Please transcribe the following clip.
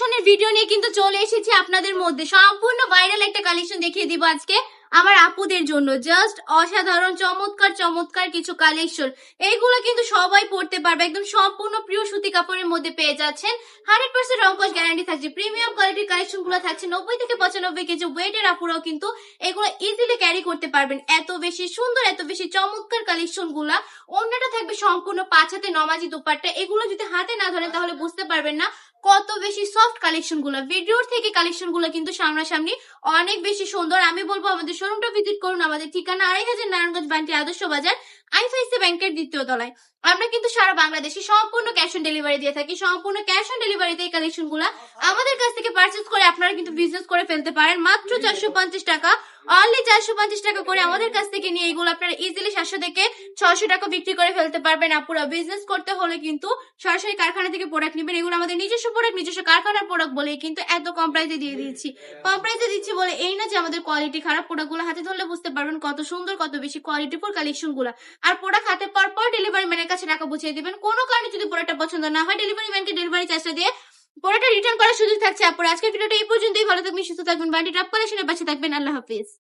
কালেকশনের ভিডিও নিয়ে কিন্তু চলে এসেছি আপনাদের মধ্যে। সম্পূর্ণ ভাইরাল একটা কালেকশন দেখিয়ে দিব আজকে আমার আপুদের জন্য। জাস্ট অসাধারণ চমৎকার চমৎকার কিছু কালেকশন, এইগুলো কিন্তু সবাই পড়তে পারবে। একদম সম্পূর্ণ প্রিয় সুতি কাপড়ের মধ্যে পেয়ে যাচ্ছেন। 100% রং কস গ্যারান্টি থাকছে। প্রিমিয়াম কোয়ালিটির কালেকশন গুলো থাকছে। 90 থেকে 95 কেজি ওয়েটের আপুরাও কিন্তু এগুলো ইজিলি ক্যারি করতে পারবেন। এত বেশি সুন্দর, এত বেশি চমৎকার কালেকশন গুলা। অন্যটা থাকবে সম্পূর্ণ 5 হাতে নমাজি দুপাট্টা। এগুলো যদি হাতে না ধরেন তাহলে বুঝতে পারবেন না কত বেশি সফট কালেকশন গুলো। ভিডিওর থেকে কালেকশন গুলো কিন্তু সামনাসামনি অনেক বেশি সুন্দর। আমি বলবো আমাদের শোরুমটা ভিজিট করুন। আমাদের ঠিকানা 2500 নারায়ণগঞ্জ বান্টি আদর্শ বাজার, আইসিআইসিআই ব্যাংকের দ্বিতীয় তলায়। আমরা কিন্তু সারা বাংলাদেশে সম্পূর্ণ ক্যাশ অন ডেলিভারি দিয়ে থাকি। সম্পূর্ণ ক্যাশ অন ডেলিভারিতে এই কালেকশন গুলা আমাদের কাছ থেকে পারচেজ করে আপনারা কিন্তু বিজনেস করে ফেলতে পারেন। মাত্র 450 টাকা, অনলি 450 টাকা করে আমাদের কাছ থেকে নিয়ে এগুলো আপনারা ইজিলি 700 থেকে 600 টাকা বিক্রি করে ফেলতে পারবেন। আপুরা বিজনেস করতে হলে কিন্তু সরাসরি কারখানা থেকে প্রোডাক্ট নেবেন। এগুলো আমাদের নিজস্ব প্রোডাক্ট, নিজস্ব কারখানার প্রোডাক্ট বলে কিন্তু এত কম প্রাইসে দিয়ে দিচ্ছি। কম প্রাইসে দিচ্ছি বলে এই না যে আমাদের কোয়ালিটি খারাপ। প্রোডাক্ট গুলো হাতে ধরলে বুঝতে পারবেন কত সুন্দর, কত বেশি কোয়ালিটিফুল কালেকশন গুলা। আর প্রোডাক্ট হাতে পাওয়ার পর ডেলিভারি ম্যানের কাছে টাকা বুঝিয়ে দিবেন। কোনো কারণে যদি প্রোডাক্টটা পছন্দ না হয় ডেলিভারি ম্যানকে ডেলিভারি চার্জটা দিয়ে প্রোডাক্টটা রিটার্ন করার সুযোগ থাকছে। আপনারা আজকের ভিডিওটা এই পর্যন্তই। ভালো থাকবেন, সুস্থ থাকবেন, বান্টি টপ কালেকশনের পাশে থাকবেন। আল্লাহ হাফিজ।